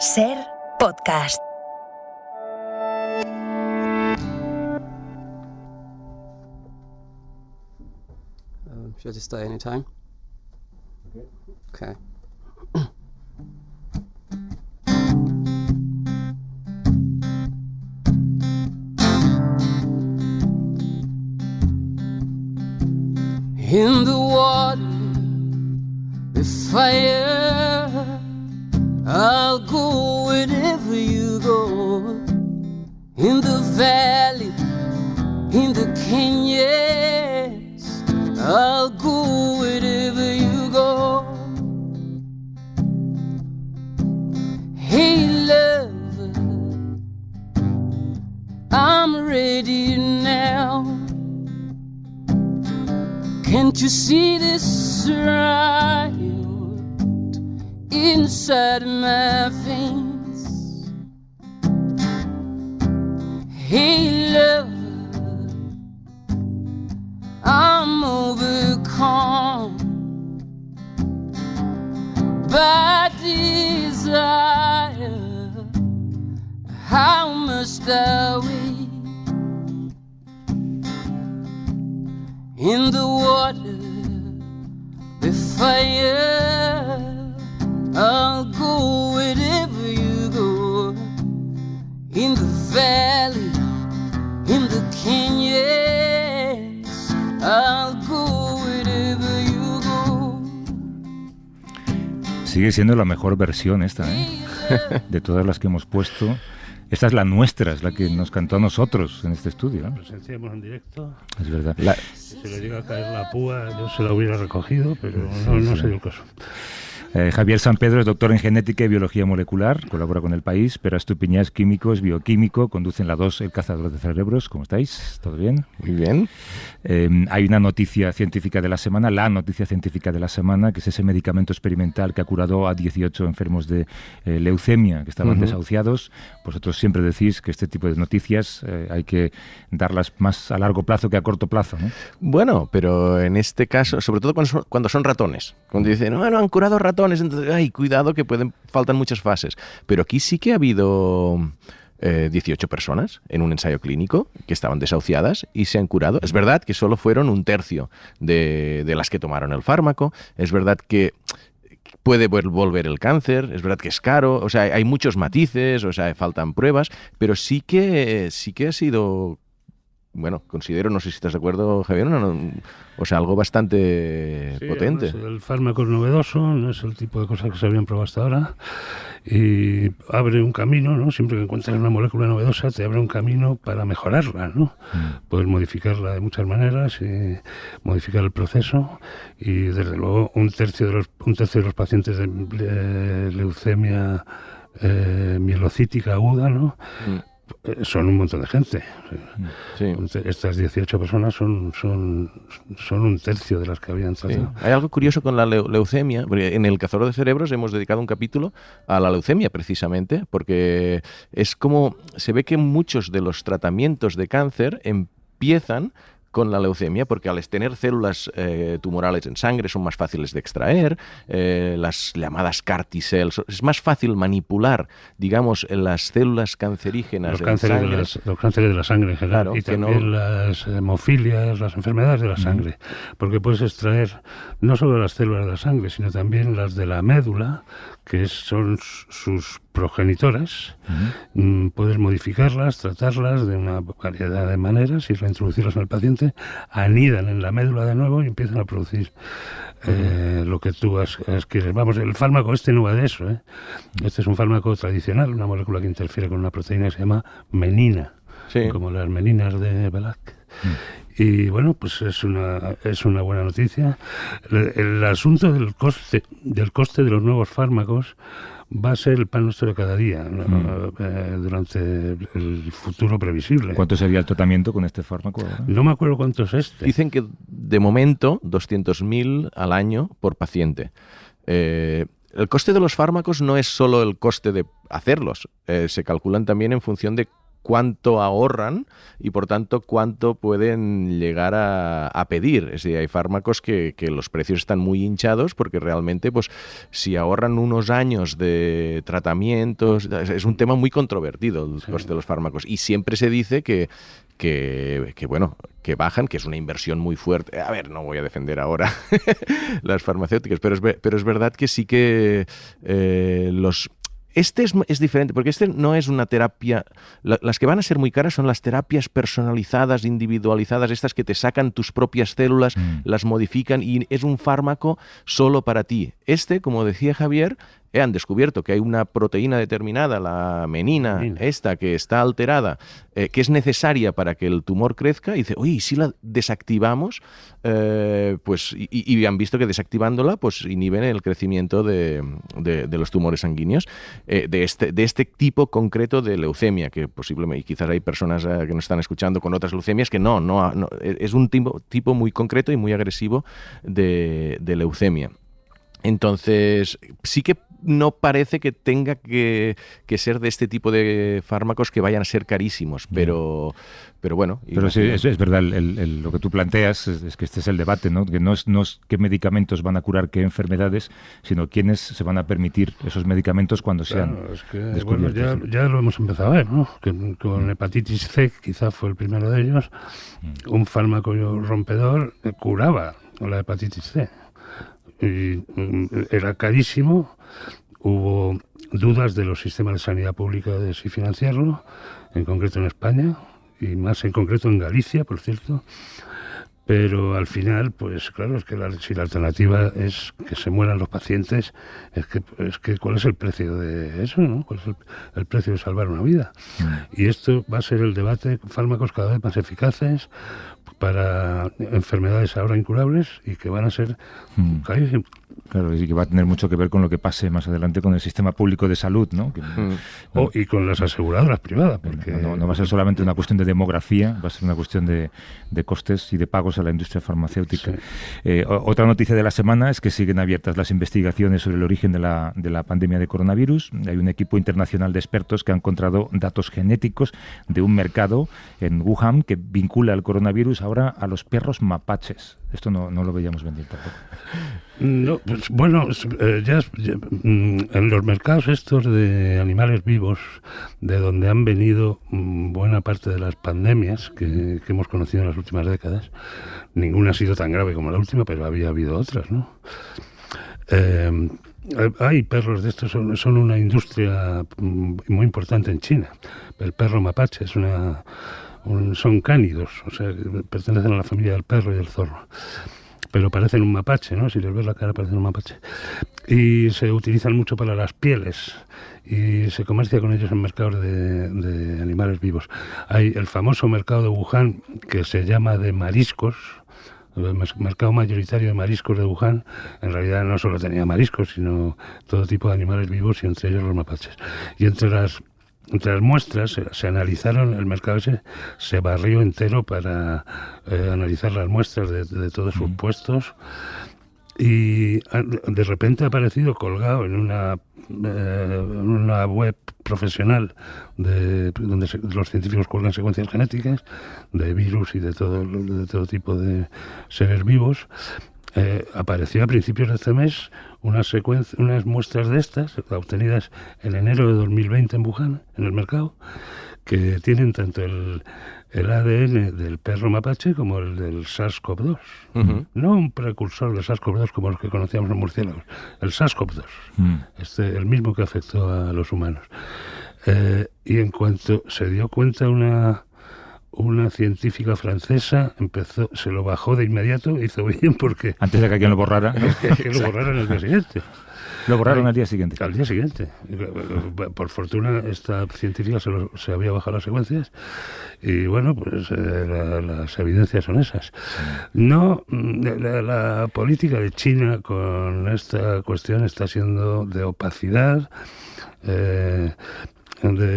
Ser Podcast. Should I just stay anytime? Okay. In the water, the fire, I'll go wherever you go. In the valley, in the canyons, I'll go wherever you go. Hey lover, I'm ready now. Can't you see this riot inside my veins? Hey lover, I'm overcome by desire. How must I wait? In the water, the fire, I'll go wherever you go. In the valley, in the canyons, I'll go wherever you go. Sigue siendo la mejor versión esta, de todas las que hemos puesto. Esta es la nuestra, es la que nos cantó a nosotros en este estudio, ¿no? Presenciamos en directo. Es verdad. Si se le llega a caer la púa, yo se la hubiera recogido, pero no se dio el caso. Javier San Pedro es doctor en genética y biología molecular, colabora con El País. Pere Estupiñán es químico, es bioquímico, conduce en la 2 El Cazador de Cerebros. ¿Cómo estáis? ¿Todo bien? Muy bien. Hay una noticia científica de la semana, la noticia científica de la semana, que es ese medicamento experimental que ha curado a 18 enfermos de leucemia que estaban desahuciados. Vosotros siempre decís que este tipo de noticias hay que darlas más a largo plazo que a corto plazo, ¿no? Bueno, pero en este caso, sobre todo cuando son ratones, cuando dicen, no han curado ratones, entonces, ay, cuidado que faltan muchas fases. Pero aquí sí que ha habido 18 personas en un ensayo clínico que estaban desahuciadas y se han curado. Es verdad que solo fueron un tercio de las que tomaron el fármaco. Es verdad que puede volver el cáncer, es verdad que es caro, o sea, hay muchos matices, o sea, faltan pruebas, pero sí que ha sido... Bueno, considero, no sé si estás de acuerdo, Javier, algo bastante potente. El fármaco es novedoso, no es el tipo de cosas que se habían probado hasta ahora y abre un camino, ¿no? Siempre que encuentras una molécula novedosa te abre un camino para mejorarla, ¿no? Puedes modificarla de muchas maneras y modificar el proceso y desde luego un tercio de los pacientes de leucemia mielocítica aguda, ¿no? Son un montón de gente. Sí. Estas 18 personas son un tercio de las que habían tratado. Sí. Hay algo curioso con la leucemia, porque en El Cazador de Cerebros hemos dedicado un capítulo a la leucemia precisamente, porque es como se ve que muchos de los tratamientos de cáncer empiezan con la leucemia, porque al tener células tumorales en sangre son más fáciles de extraer, las llamadas CAR T-cells, es más fácil manipular, digamos, las células cancerígenas los cánceres de la sangre en general, claro, y también las hemofilias, las enfermedades de la sangre, porque puedes extraer no solo las células de la sangre, sino también las de la médula, que son sus progenitoras. Puedes modificarlas, tratarlas de una variedad de maneras y reintroducirlas en el paciente, anidan en la médula de nuevo y empiezan a producir lo que tú quieres. Vamos, el fármaco no va de eso, Este es un fármaco tradicional, una molécula que interfiere con una proteína que se llama menina, como las meninas de Belac. Y bueno, pues es una buena noticia. El asunto del coste de los nuevos fármacos va a ser el pan nuestro de cada día, durante el futuro previsible. ¿Cuánto sería el tratamiento con este fármaco ahora? No me acuerdo cuánto es este. Dicen que de momento 200.000 al año por paciente. El coste de los fármacos no es solo el coste de hacerlos, se calculan también en función de cuánto ahorran y por tanto cuánto pueden llegar a pedir. Es decir, hay fármacos que los precios están muy hinchados porque realmente pues si ahorran unos años de tratamientos, es un tema muy controvertido el coste de los fármacos y siempre se dice que bajan, que es una inversión muy fuerte. A ver, no voy a defender ahora las farmacéuticas, pero es verdad que sí que Este es diferente, porque este no es una terapia. Las que van a ser muy caras son las terapias personalizadas, individualizadas, estas que te sacan tus propias células, las modifican y es un fármaco solo para ti. Este, como decía Javier, han descubierto que hay una proteína determinada, la menina, esta que está alterada, que es necesaria para que el tumor crezca, y dice, oye, ¿y si la desactivamos? Pues, y han visto que desactivándola pues inhiben el crecimiento de los tumores sanguíneos de este tipo concreto de leucemia, que posiblemente, y quizás hay personas que nos están escuchando con otras leucemias que no es un tipo muy concreto y muy agresivo de leucemia. Entonces, sí que no parece que tenga que ser de este tipo de fármacos que vayan a ser carísimos, pero bueno. Pero sí, es verdad, lo que tú planteas es que este es el debate, ¿no? Que no es qué medicamentos van a curar qué enfermedades, sino quiénes se van a permitir esos medicamentos cuando sean descubiertos. Bueno, ya lo hemos empezado a ver, ¿no? Que con hepatitis C, quizá fue el primero de ellos, un fármaco rompedor curaba la hepatitis C. Y era carísimo, hubo dudas de los sistemas de sanidad pública de si financiarlo, en concreto en España, y más en concreto en Galicia, por cierto, pero al final, pues claro, es que si la alternativa es que se mueran los pacientes, es que ¿cuál es el precio de eso, no? ¿Cuál es el precio de salvar una vida? Y esto va a ser el debate, fármacos cada vez más eficaces, para enfermedades ahora incurables y que van a ser carísimos. Claro, y que va a tener mucho que ver con lo que pase más adelante con el sistema público de salud, ¿no? Y con las aseguradoras privadas. Porque no va a ser solamente una cuestión de demografía, va a ser una cuestión de costes y de pagos a la industria farmacéutica. Sí. Otra noticia de la semana es que siguen abiertas las investigaciones sobre el origen de la pandemia de coronavirus. Hay un equipo internacional de expertos que ha encontrado datos genéticos de un mercado en Wuhan que vincula el coronavirus ahora a los perros mapaches. Esto no lo veíamos venir tampoco. No, pues, bueno, en los mercados estos de animales vivos, de donde han venido buena parte de las pandemias que hemos conocido en las últimas décadas, ninguna ha sido tan grave como la última, pero había habido otras, ¿no? Hay perros de estos, son una industria muy importante en China. El perro mapache son cánidos, o sea, pertenecen a la familia del perro y del zorro. Pero parecen un mapache, ¿no? Si les ves la cara parecen un mapache. Y se utilizan mucho para las pieles y se comercia con ellos en mercados de animales vivos. Hay el famoso mercado de Wuhan que se llama de mariscos, el mercado mayoritario de mariscos de Wuhan. En realidad no solo tenía mariscos, sino todo tipo de animales vivos y entre ellos los mapaches. Y entre las muestras se analizaron, el mercado ese se barrió entero para analizar las muestras de todos sus puestos, y de repente ha aparecido colgado en una web profesional donde los científicos cuelgan secuencias genéticas de virus y de todo tipo de seres vivos. Apareció a principios de este mes unas muestras de estas obtenidas en enero de 2020 en Wuhan, en el mercado, que tienen tanto el ADN del perro mapache como el del SARS-CoV-2. No un precursor del SARS-CoV-2 como los que conocíamos en murciélagos, el SARS-CoV-2, el mismo que afectó a los humanos. Y en cuanto se dio cuenta una científica francesa, se lo bajó de inmediato, hizo bien porque... Antes de que alguien lo borrara. Que lo borraran al día siguiente. Lo borraron al día siguiente. Al día siguiente. Por fortuna, esta científica se había bajado las secuencias y bueno, pues las evidencias son esas. No, la política de China con esta cuestión está siendo de opacidad, de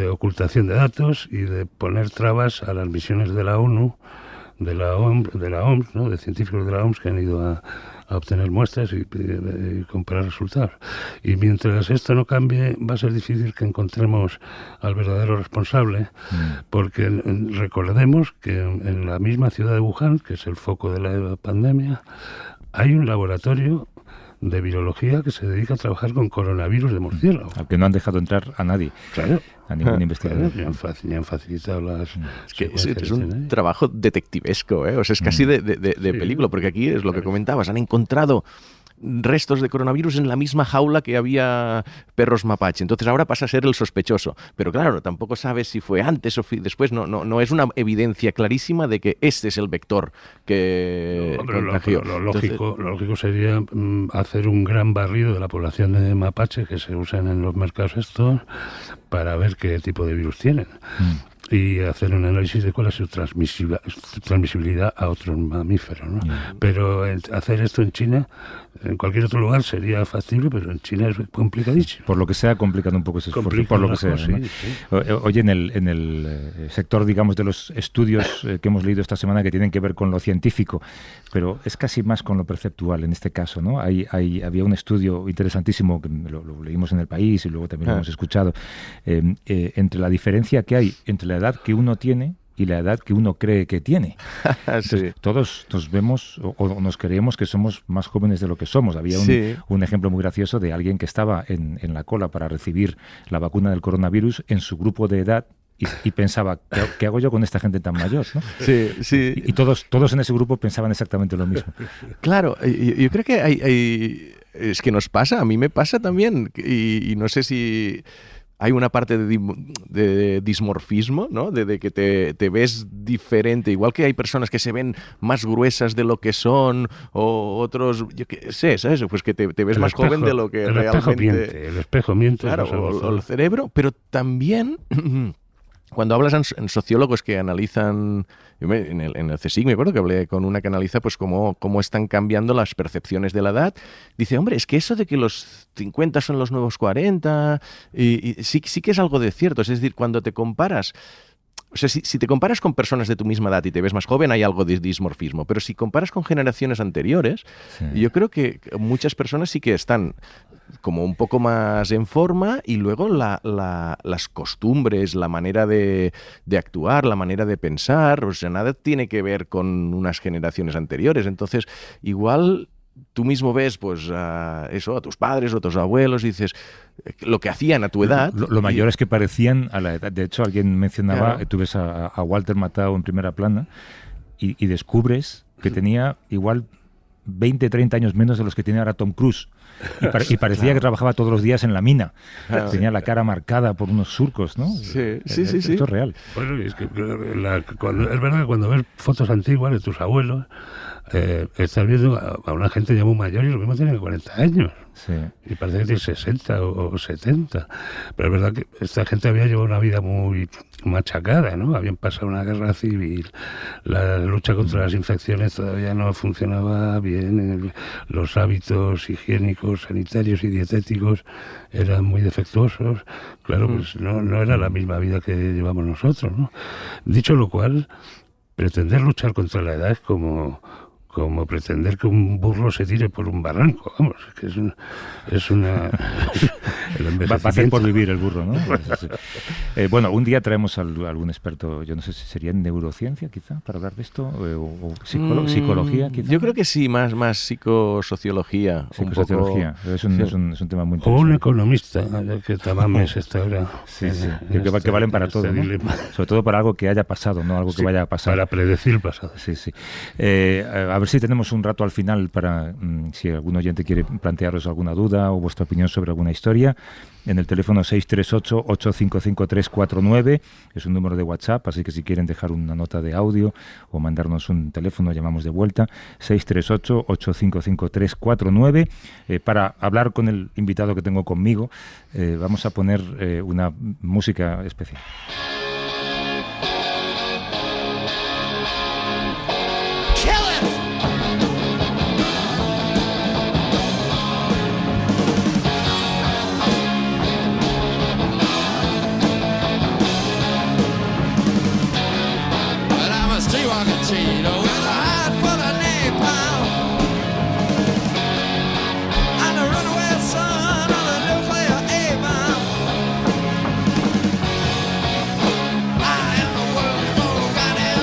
ocultación de datos y de poner trabas a las misiones de la ONU de la OMS, ¿no? De científicos de la OMS que han ido a obtener muestras y comparar resultados. Y mientras esto no cambie, va a ser difícil que encontremos al verdadero responsable, porque recordemos que en la misma ciudad de Wuhan, que es el foco de la pandemia, hay un laboratorio de virología que se dedica a trabajar con coronavirus de murciélago. Al que no han dejado entrar a nadie. Claro. A ningún investigador. Claro, ni han facilitado las... Es que es un trabajo detectivesco, ¿eh? O sea, es casi de película, porque aquí es lo que comentabas, han encontrado restos de coronavirus en la misma jaula que había perros mapache. Entonces ahora pasa a ser el sospechoso. Pero claro, tampoco sabes si fue antes o después. No es una evidencia clarísima de que este es el vector que contagió. Lo lógico sería hacer un gran barrido de la población de mapache que se usan en los mercados estos para ver qué tipo de virus tienen. Y hacer un análisis de cuál es su transmisibilidad a otros mamíferos, ¿no? Pero hacer esto en China, en cualquier otro lugar sería factible, pero en China es complicadísimo. Por lo que sea, complicado un poco ese esfuerzo, por lo que sea, ¿no? Sí. Oye, en el sector, digamos, de los estudios que hemos leído esta semana que tienen que ver con lo científico, pero es casi más con lo perceptual en este caso, ¿no? Había un estudio interesantísimo, que lo leímos en El País y luego también lo hemos escuchado, entre la diferencia que hay entre la edad que uno tiene y la edad que uno cree que tiene. Entonces, todos nos vemos o nos creemos que somos más jóvenes de lo que somos. Había un ejemplo muy gracioso de alguien que estaba en la cola para recibir la vacuna del coronavirus en su grupo de edad y pensaba, ¿qué hago yo con esta gente tan mayor? ¿No? Sí. Y todos en ese grupo pensaban exactamente lo mismo. Claro, yo creo que es que nos pasa, a mí me pasa también, y no sé si... Hay una parte de dismorfismo, ¿no? De que te ves diferente. Igual que hay personas que se ven más gruesas de lo que son, o otros, yo qué sé, ¿sabes? Pues que te ves más joven de lo que realmente... El espejo miente. Claro, o el cerebro, pero también... Cuando hablas en sociólogos que analizan, en el CSIC me acuerdo que hablé con una que analiza pues cómo están cambiando las percepciones de la edad, dice, hombre, es que eso de que los 50 son los nuevos 40, y sí que es algo de cierto, es decir, cuando te comparas... O sea, si te comparas con personas de tu misma edad y te ves más joven, hay algo de dismorfismo. Pero si comparas con generaciones anteriores, yo creo que muchas personas sí que están como un poco más en forma, y luego las costumbres, la manera de actuar, la manera de pensar, o sea, nada tiene que ver con unas generaciones anteriores. Entonces, igual... Tú mismo ves pues a tus padres o a tus abuelos y dices lo que hacían a tu edad. Lo mayor es que parecían a la edad. De hecho, alguien mencionaba, tú ves a Walter Matthau en primera plana y descubres que tenía igual 20, 30 años menos de los que tiene ahora Tom Cruise. Y parecía que trabajaba todos los días en la mina. Tenía la cara marcada por unos surcos, ¿no? Sí. Esto es real. Bueno, es que es verdad que cuando ves fotos antiguas de tus abuelos, estás viendo a una gente ya muy mayor y lo mismo tiene 40 años. Sí. Y parece que tiene 60 o 70. Pero es verdad que esta gente había llevado una vida muy machacada, ¿no? Habían pasado una guerra civil, la lucha contra las infecciones todavía no funcionaba bien, los hábitos higiénicos, sanitarios y dietéticos eran muy defectuosos. Claro, pues no era la misma vida que llevamos nosotros, ¿no? Dicho lo cual, pretender luchar contra la edad es como pretender que un burro se tire por un barranco, vamos, que es una va a hacer por vivir el burro, ¿no? Bueno, un día traemos a algún experto, yo no sé si sería en neurociencia quizá, para hablar de esto, o psicología quizá. Yo creo que sí, más psicosociología. Psicosociología, es un tema muy interesante. O un economista, que Tamames está ahora. Sí. Que valen para todo, ¿no? Sobre todo para algo que haya pasado, no algo que vaya a pasar. Para predecir el pasado. Sí. A ver si tenemos un rato al final para, si algún oyente quiere plantearos alguna duda o vuestra opinión sobre alguna historia, en el teléfono 638-855-349, es un número de WhatsApp, así que si quieren dejar una nota de audio o mandarnos un teléfono, llamamos de vuelta, 638-855-349. Para hablar con el invitado que tengo conmigo, vamos a poner una música especial.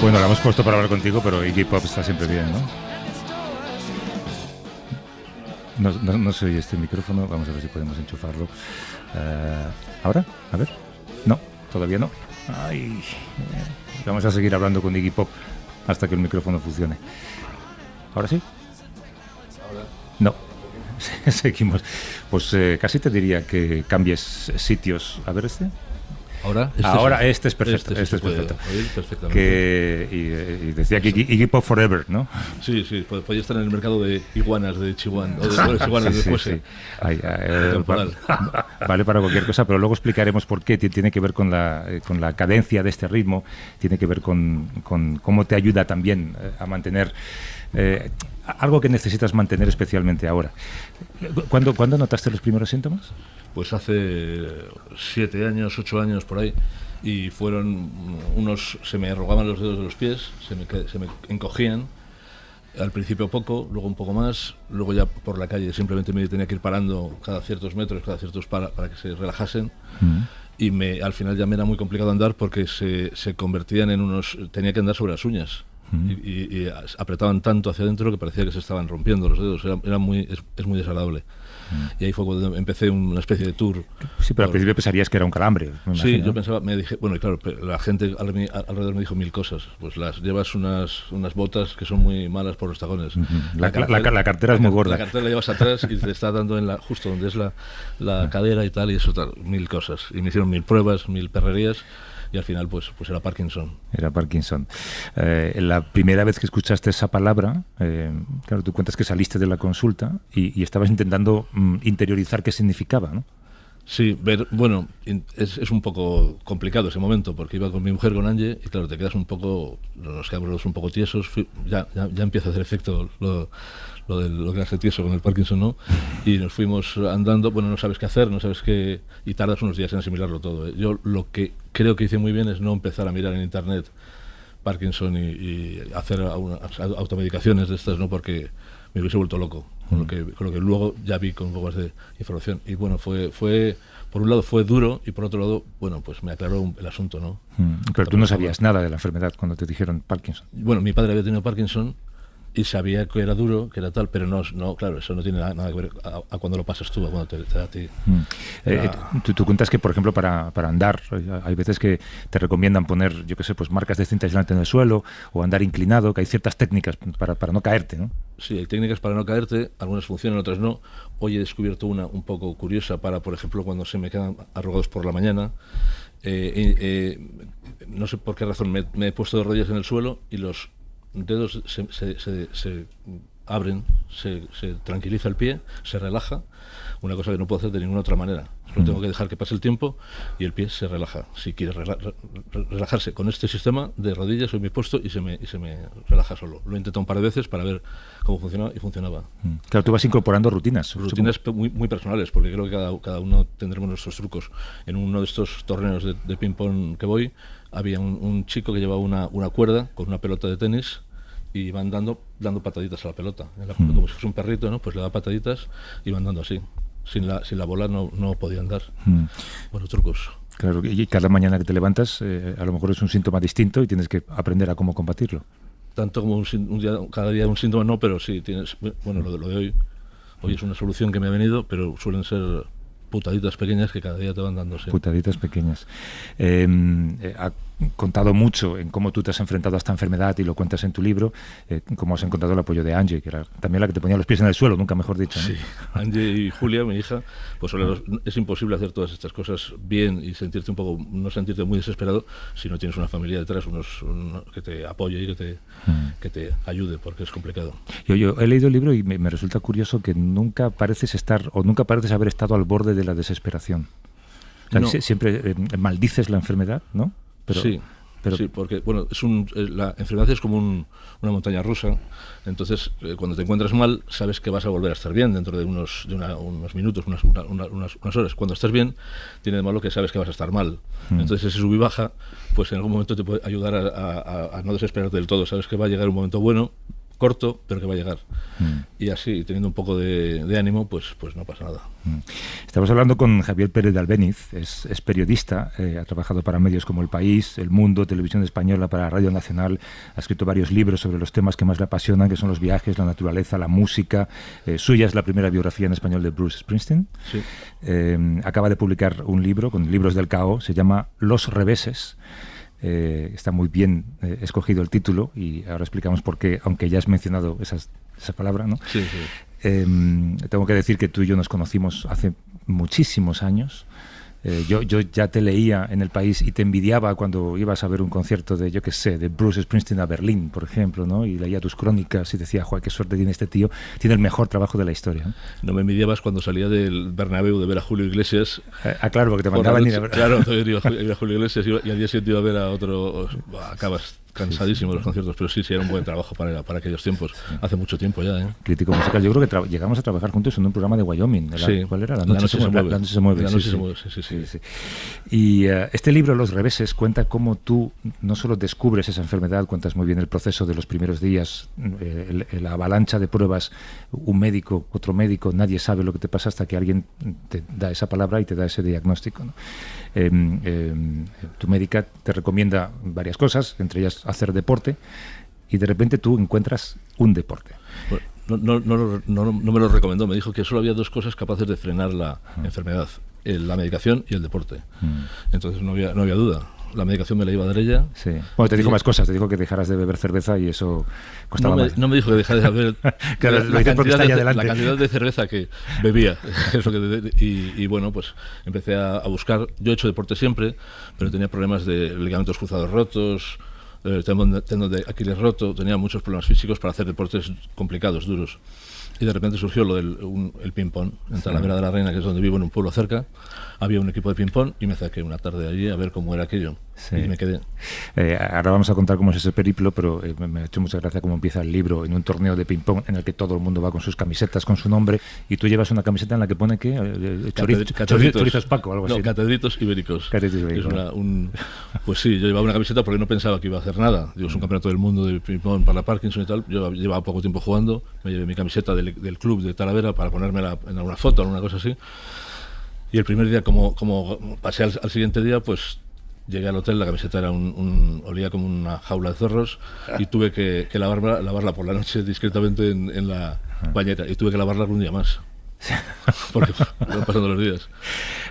Bueno, la hemos puesto para hablar contigo, pero Iggy Pop está siempre bien, ¿no? No se oye este micrófono, vamos a ver si podemos enchufarlo. ¿Ahora? A ver. No, todavía no. Ay, vamos a seguir hablando con Iggy Pop hasta que el micrófono funcione. ¿Ahora sí? No. Seguimos. Pues casi te diría que cambies sitios. A ver este. Ahora este es perfecto. Este es perfecto. Y decía que Iggy Pop Forever, ¿no? Sí, podía estar en el mercado de iguanas de Chihuahua, o de iguanas de Fuese. Vale para cualquier cosa, pero luego explicaremos por qué. Tiene que ver con la cadencia de este ritmo, tiene que ver con cómo te ayuda también a mantener algo que necesitas mantener especialmente ahora. ¿Cuándo notaste los primeros síntomas? Pues hace 7 años, 8 años por ahí, y fueron se me arrugaban los dedos de los pies, se me encogían, al principio poco, luego un poco más, luego ya por la calle simplemente me tenía que ir parando cada ciertos metros, para que se relajasen, y al final ya me era muy complicado andar porque se convertían en tenía que andar sobre las uñas. Y apretaban tanto hacia adentro que parecía que se estaban rompiendo los dedos, es muy desagradable. Y ahí fue cuando empecé una especie de tour. Sí, pero al principio pensarías que era un calambre. Sí, yo pensaba, bueno, y claro, la gente alrededor me dijo 1000 cosas. Pues llevas unas botas que son muy malas por los tacones. La cartera es muy gorda. La cartera la llevas atrás y te está dando justo donde es la cadera y tal, y eso tal, 1000 cosas. Y me hicieron 1000 pruebas, 1000 perrerías. Y al final, pues era Parkinson. Era Parkinson. La primera vez que escuchaste esa palabra, claro, tú cuentas que saliste de la consulta y estabas intentando interiorizar qué significaba, ¿no? Sí, es un poco complicado ese momento, porque iba con mi mujer, con Angie, y claro, nos quedamos los un poco tiesos, ya empieza a hacer efecto lo que hace tieso con el Parkinson, ¿no? Y nos fuimos andando, no sabes qué hacer, y tardas unos días en asimilarlo todo. Yo lo que creo que hice muy bien es no empezar a mirar en internet Parkinson y hacer automedicaciones de estas, ¿no? Porque me hubiese vuelto loco con lo que luego ya vi con un poco más de información. Y bueno, fue por un lado fue duro y por otro lado, pues me aclaró el asunto, ¿no? Pero tú no sabías nada de la enfermedad cuando te dijeron Parkinson. Bueno, mi padre había tenido Parkinson y sabía que era duro, que era tal, pero no, claro, eso no tiene nada que ver a cuando lo pasas tú, a cuando te da a ti. Tú cuentas que, por ejemplo, para andar, hay veces que te recomiendan poner, yo qué sé, pues marcas de cinta aislante en el suelo o andar inclinado, que hay ciertas técnicas para no caerte, ¿no? Sí, hay técnicas para no caerte, algunas funcionan, otras no. Hoy he descubierto una un poco curiosa para, por ejemplo, cuando se me quedan arrugados por la mañana. No sé por qué razón me he puesto de rodillas en el suelo y los dedos se abren, se tranquiliza el pie, se relaja, una cosa que no puedo hacer de ninguna otra manera. Solo tengo que dejar que pase el tiempo y el pie se relaja. Si quiere relajarse con este sistema de rodillas, soy mi puesto y se me relaja solo. Lo he intentado un par de veces para ver cómo funcionaba y funcionaba. Claro, tú vas incorporando rutinas. Rutinas muy, muy personales, porque creo que cada uno tendremos nuestros trucos. En uno de estos torneos de ping-pong que voy, había un chico que llevaba una cuerda con una pelota de tenis y van dando pataditas a la pelota. Como si fuese un perrito, ¿no? Pues le da pataditas y van dando así. Sin la bola no podía andar. Bueno, trucos. Claro, y cada mañana que te levantas a lo mejor es un síntoma distinto y tienes que aprender a cómo combatirlo. Tanto como cada día un síntoma no, pero sí tienes... Bueno, lo de hoy es una solución que me ha venido, pero suelen ser putaditas pequeñas que cada día te van dando. Sí. Putaditas pequeñas. Ha contado mucho en cómo tú te has enfrentado a esta enfermedad y lo cuentas en tu libro, cómo has encontrado el apoyo de Angie, que era también la que te ponía los pies en el suelo, nunca mejor dicho, ¿no? Sí, Angie y Julia, mi hija, pues es imposible hacer todas estas cosas bien y sentirte no sentirte muy desesperado si no tienes una familia detrás, que te apoye y que te ayude, porque es complicado. Yo he leído el libro y me resulta curioso que nunca pareces haber estado al borde de la desesperación. O sea, no. Siempre maldices la enfermedad, ¿no? Sí, porque bueno, la enfermedad es como una montaña rusa. Entonces, cuando te encuentras mal, sabes que vas a volver a estar bien dentro de unos minutos, unas horas. Cuando estás bien, tiene de malo que sabes que vas a estar mal. Entonces, ese sub y baja, pues en algún momento te puede ayudar a no desesperarte del todo. Sabes que va a llegar un momento bueno, corto, pero que va a llegar. Y así, teniendo un poco de ánimo, pues no pasa nada. Estamos hablando con Javier Pérez de Albéniz, es periodista, ha trabajado para medios como El País, El Mundo, Televisión Española, para Radio Nacional, ha escrito varios libros sobre los temas que más le apasionan, que son los viajes, la naturaleza, la música. Suya es la primera biografía en español de Bruce Springsteen. Sí. Acaba de publicar un libro con Libros del Cao, se llama Los Reveses. Está muy bien escogido el título y ahora explicamos por qué, aunque ya has mencionado esa palabra, ¿no? Sí. Tengo que decir que tú y yo nos conocimos hace muchísimos años. Yo ya te leía en El País y te envidiaba cuando ibas a ver un concierto de, yo qué sé, de Bruce Springsteen a Berlín, por ejemplo, ¿no? Y leía tus crónicas y decía, joder, qué suerte tiene este tío, tiene el mejor trabajo de la historia, ¿no? No me envidiabas cuando salía del Bernabéu de ver a Julio Iglesias. Claro, porque te mandaban ir a ver. Claro, iba a Julio Iglesias y al día siguiente iba a ver a otro. Acabas cansadísimo de los conciertos, pero sí, era un buen trabajo para aquellos tiempos. Hace mucho tiempo ya, ¿eh? Crítico musical. Yo creo que llegamos a trabajar juntos en un programa de Wyoming. Sí. ¿Cuál era? La noche se mueve. La noche se mueve. La noche se mueve, sí. Y este libro, Los Reveses, cuenta cómo tú no solo descubres esa enfermedad, cuentas muy bien el proceso de los primeros días, la avalancha de pruebas, un médico, otro médico, nadie sabe lo que te pasa hasta que alguien te da esa palabra y te da ese diagnóstico, ¿no? Tu médica te recomienda varias cosas, entre ellas hacer deporte, y de repente tú encuentras un deporte. Bueno, no me lo recomendó, me dijo que solo había dos cosas capaces de frenar la enfermedad, la medicación y el deporte. Entonces no había duda. La medicación me la iba a dar ella. Sí. Bueno, te dijo más cosas, te dijo que dejaras de beber cerveza y eso costaba más. No me dijo que dejara de beber claro, la cantidad de cerveza que bebía. Y bueno, pues empecé a buscar. Yo he hecho deporte siempre, pero tenía problemas de ligamentos cruzados rotos, tendón de Aquiles roto, tenía muchos problemas físicos para hacer deportes complicados, duros. Y de repente surgió lo del el ping-pong en Talavera de la Reina, que es donde vivo, en un pueblo cerca. Había un equipo de ping-pong y me saqué una tarde allí a ver cómo era aquello. Sí. Y me quedé. Ahora vamos a contar cómo es ese periplo, pero me ha hecho mucha gracia cómo empieza el libro en un torneo de ping-pong en el que todo el mundo va con sus camisetas, con su nombre, y tú llevas una camiseta en la que pone que chorizos Paco o algo así. No, Catedritos Ibéricos. Ibéricos. Pues sí, yo llevaba una camiseta porque no pensaba que iba a hacer nada. Digo, es un campeonato del mundo de ping-pong para Parkinson y tal. Yo llevaba poco tiempo jugando, me llevé mi camiseta del club de Talavera para ponérmela en alguna foto o alguna cosa así. Y el primer día, como pasé al siguiente día, pues llegué al hotel, la camiseta era olía como una jaula de zorros y tuve que lavarla por la noche discretamente en la bañera, y tuve que lavarla algún día más. Porque van pasando los días.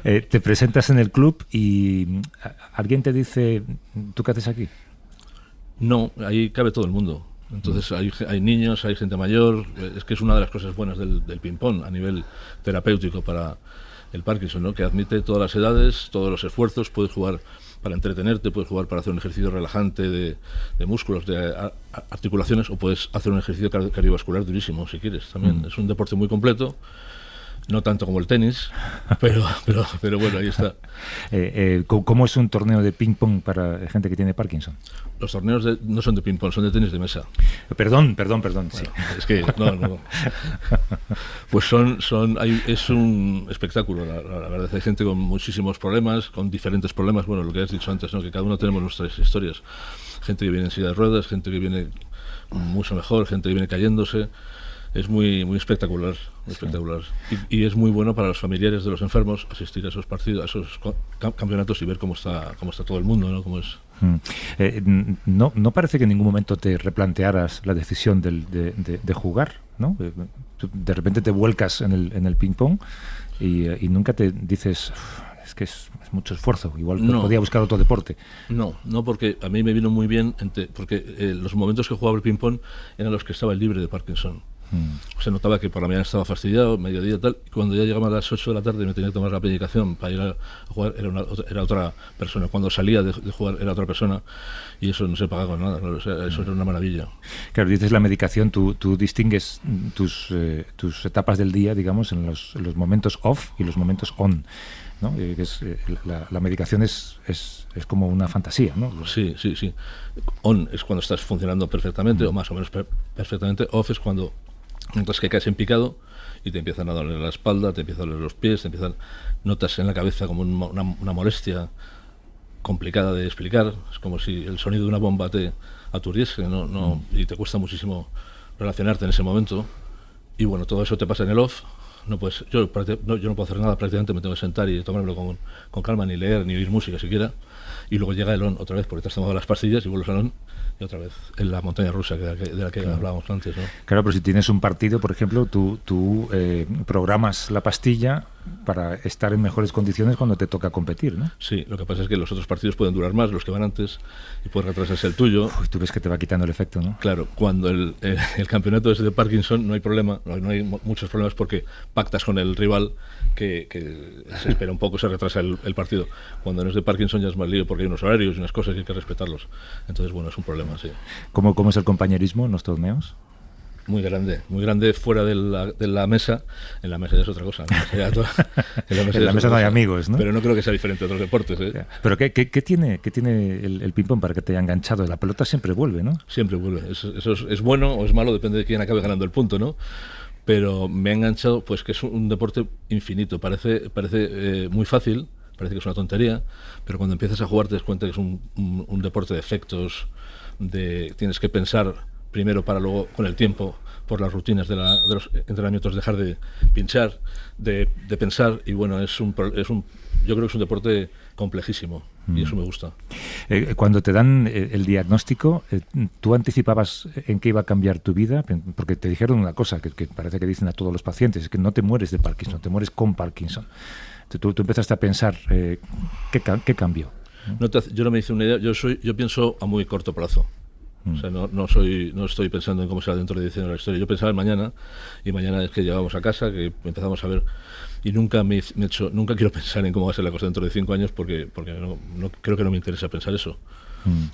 Te presentas en el club y alguien te dice, ¿tú qué haces aquí? No, ahí cabe todo el mundo. Entonces hay niños, hay gente mayor. Es que es una de las cosas buenas del ping-pong a nivel terapéutico para el Parkinson, ¿no? Que admite todas las edades, todos los esfuerzos. Puedes jugar para entretenerte, puedes jugar para hacer un ejercicio relajante de músculos, de articulaciones, o puedes hacer un ejercicio cardiovascular durísimo si quieres también. Es un deporte muy completo. No tanto como el tenis, pero bueno, ahí está. ¿Cómo es un torneo de ping-pong para gente que tiene Parkinson? Los torneos no son de ping-pong, son de tenis de mesa. Perdón. Bueno, sí. Es que no. Pues es un espectáculo, la verdad. Hay gente con muchísimos problemas, con diferentes problemas. Bueno, lo que has dicho antes, ¿no? Que cada uno tenemos nuestras historias. Gente que viene en silla de ruedas, gente que viene mucho mejor, gente que viene cayéndose. Es muy espectacular, y es muy bueno para los familiares de los enfermos asistir a esos partidos, a esos campeonatos y ver cómo está todo el mundo, ¿no? Cómo es. No parece que en ningún momento te replantearas la decisión de jugar, ¿no? De repente te vuelcas en el ping pong y nunca te dices, es que es mucho esfuerzo, igual podía buscar otro deporte. No, porque a mí me vino muy bien, porque los momentos que jugaba el ping pong eran los que estaba libre de Parkinson. Se notaba que por la mañana estaba fastidiado, mediodía y tal, y cuando ya llegaba a las 8 de la tarde y me tenía que tomar la medicación para ir a jugar, era otra persona. Cuando salía de jugar era otra persona, y eso no se pagaba con nada, ¿no? O sea, eso era una maravilla. Claro, dices la medicación, tú distingues tus etapas del día, digamos, en los momentos off y los momentos on, ¿no? La medicación es como una fantasía, ¿no? Sí. On es cuando estás funcionando perfectamente, o más o menos perfectamente. Off es cuando notas que caes en picado y te empiezan a doler la espalda, te empiezan a doler los pies, notas en la cabeza como una molestia complicada de explicar. Es como si el sonido de una bomba te aturdiese, y te cuesta muchísimo relacionarte en ese momento. Y bueno, todo eso te pasa en el off. No puedes, yo no puedo hacer nada prácticamente, me tengo que sentar y tomármelo con calma, ni leer, ni oír música siquiera. Y luego llega el on otra vez, porque te has tomado las pastillas y vuelves al on y otra vez en la montaña rusa de la que hablábamos antes, ¿no? Claro, pero si tienes un partido, por ejemplo, tú programas la pastilla para estar en mejores condiciones cuando te toca competir, ¿no? Sí, lo que pasa es que los otros partidos pueden durar más, los que van antes, y puede retrasarse el tuyo. Uy, tú ves que te va quitando el efecto, ¿no? Claro, cuando el campeonato es de Parkinson no hay problema, no hay muchos problemas porque pactas con el rival que se espera un poco, se retrasa el partido. Cuando no es de Parkinson ya es más lío porque hay unos horarios y unas cosas que hay que respetarlos. Entonces, bueno, es un problema, sí. ¿Cómo es el compañerismo en los torneos? Muy grande fuera de la mesa. En la mesa ya es otra cosa, ¿no? En la mesa no hay amigos, ¿no? Pero no creo que sea diferente a otros deportes, ¿eh? Pero ¿qué tiene el ping-pong para que te haya enganchado? La pelota siempre vuelve, ¿no? Siempre vuelve. Eso es bueno o es malo, depende de quién acabe ganando el punto, ¿no? Pero me ha enganchado, pues que es un deporte infinito. Parece muy fácil, parece que es una tontería, pero cuando empiezas a jugar te das cuenta que es un deporte de efectos, tienes que pensar primero para luego, con el tiempo, por las rutinas de los entrenamientos, dejar de pinchar, de pensar, y bueno, yo creo que es un deporte complejísimo, y eso me gusta. Cuando te dan el diagnóstico, ¿tú anticipabas en qué iba a cambiar tu vida? Porque te dijeron una cosa que parece que dicen a todos los pacientes, es que no te mueres de Parkinson, te mueres con Parkinson. Tú empezaste a pensar, ¿qué cambió? Yo no me hice una idea, yo pienso a muy corto plazo. O sea, no estoy pensando en cómo será dentro de 10 años la historia. Yo pensaba en mañana, y mañana es que llegamos a casa, que empezamos a ver, y nunca nunca quiero pensar en cómo va a ser la cosa dentro de 5 años porque no creo que no me interesa pensar eso.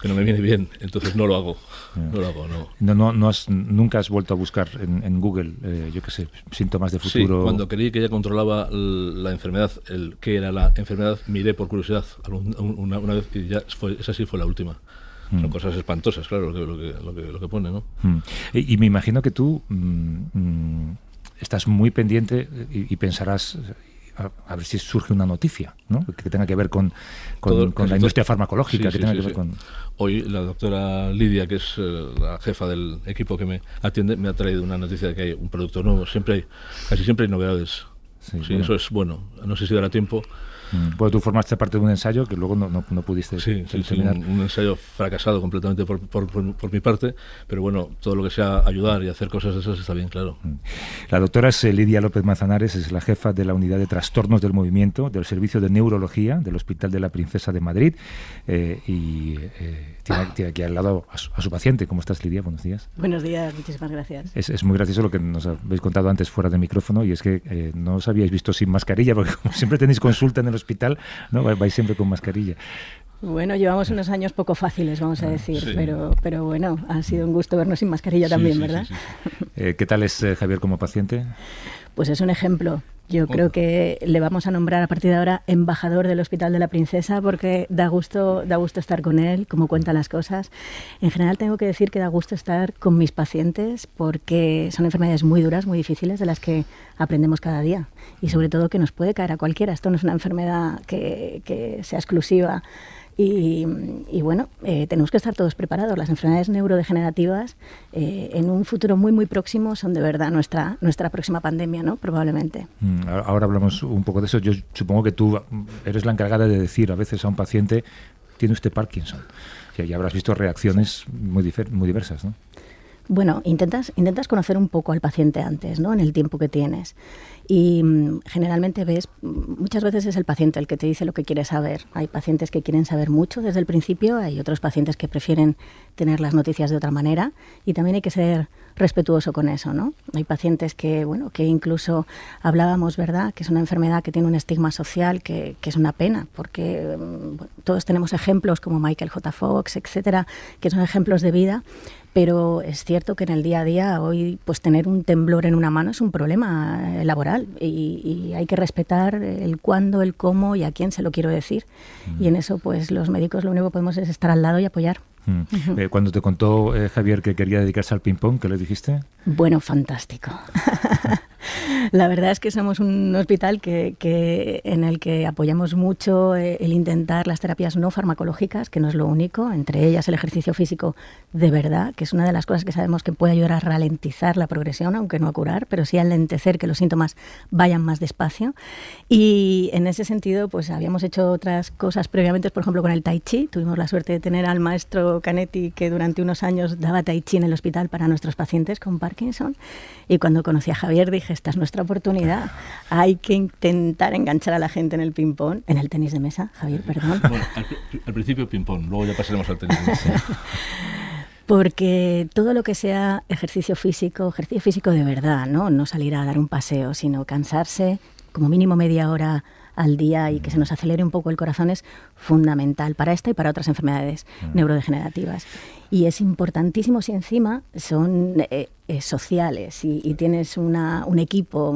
Que no me viene bien, entonces no lo hago. Nunca has vuelto a buscar en Google, yo qué sé, síntomas de futuro. Sí, cuando creí que ya controlaba la enfermedad, qué era la enfermedad, miré por curiosidad una vez, y esa sí fue la última. Son cosas espantosas, claro, lo que pone, ¿no? Y me imagino que tú estás muy pendiente y pensarás a ver si surge una noticia, ¿no? Que tenga que ver con la industria farmacológica. Hoy la doctora Lidia, que es la jefa del equipo que me atiende, me ha traído una noticia de que hay un producto nuevo. Casi siempre hay novedades. Sí, bueno. Eso es bueno. No sé si dará tiempo. Bueno, tú formaste parte de un ensayo que luego no pudiste terminar. Un ensayo fracasado completamente por mi parte, pero bueno, todo lo que sea ayudar y hacer cosas de esas está bien, claro. La doctora es Lidia López Manzanares, es la jefa de la Unidad de Trastornos del Movimiento del Servicio de Neurología del Hospital de la Princesa de Madrid, y tiene aquí al lado a su paciente. ¿Cómo estás, Lidia? Buenos días. Buenos días, muchísimas gracias. Es muy gracioso lo que nos habéis contado antes fuera de micrófono, y es que no os habíais visto sin mascarilla, porque como siempre tenéis consulta en el hospital, ¿no? Vais siempre con mascarilla. Bueno, llevamos unos años poco fáciles, vamos a decir, sí. pero bueno, ha sido un gusto vernos sin mascarilla también, ¿verdad? Sí. ¿Qué tal es Javier como paciente? Pues es un ejemplo. Yo creo que le vamos a nombrar a partir de ahora embajador del Hospital de la Princesa, porque da gusto estar con él, cómo cuenta las cosas. En general tengo que decir que da gusto estar con mis pacientes, porque son enfermedades muy duras, muy difíciles, de las que aprendemos cada día, y sobre todo que nos puede caer a cualquiera. Esto no es una enfermedad que sea exclusiva. Y bueno, tenemos que estar todos preparados. Las enfermedades neurodegenerativas en un futuro muy, muy próximo son de verdad nuestra próxima pandemia, ¿no? Probablemente. Ahora hablamos un poco de eso. Yo supongo que tú eres la encargada de decir a veces a un paciente, tiene usted Parkinson. Y habrás visto reacciones muy diversas, ¿no? Bueno, intentas conocer un poco al paciente antes, ¿no? En el tiempo que tienes. Y generalmente muchas veces es el paciente el que te dice lo que quiere saber. Hay pacientes que quieren saber mucho desde el principio, hay otros pacientes que prefieren tener las noticias de otra manera, y también hay que ser respetuoso con eso, ¿no? Hay pacientes que incluso hablábamos, ¿verdad?, que es una enfermedad que tiene un estigma social que es una pena, porque todos tenemos ejemplos como Michael J. Fox, etcétera, que son ejemplos de vida. Pero es cierto que en el día a día hoy, pues tener un temblor en una mano es un problema laboral, y hay que respetar el cuándo, el cómo y a quién se lo quiero decir. Y en eso, pues los médicos lo único que podemos es estar al lado y apoyar. Cuando te contó Javier que quería dedicarse al ping-pong, ¿qué le dijiste? Bueno, fantástico. La verdad es que somos un hospital en el que apoyamos mucho el intentar las terapias no farmacológicas, que no es lo único, entre ellas el ejercicio físico de verdad, que es una de las cosas que sabemos que puede ayudar a ralentizar la progresión, aunque no a curar, pero sí a lentecer que los síntomas vayan más despacio. Y en ese sentido, pues habíamos hecho otras cosas previamente, por ejemplo, con el Tai Chi. Tuvimos la suerte de tener al maestro Canetti, que durante unos años daba Tai Chi en el hospital para nuestros pacientes con Parkinson. Y cuando conocí a Javier dije, esta es nuestra oportunidad. Hay que intentar enganchar a la gente en el ping-pong, en el tenis de mesa, Javier, perdón. Bueno, al principio ping-pong, luego ya pasaremos al tenis de mesa. Porque todo lo que sea ejercicio físico de verdad, no salir a dar un paseo, sino cansarse como mínimo media hora al día y que se nos acelere un poco el corazón es fundamental para esta y para otras enfermedades neurodegenerativas. Y es importantísimo si encima son sociales y tienes un equipo,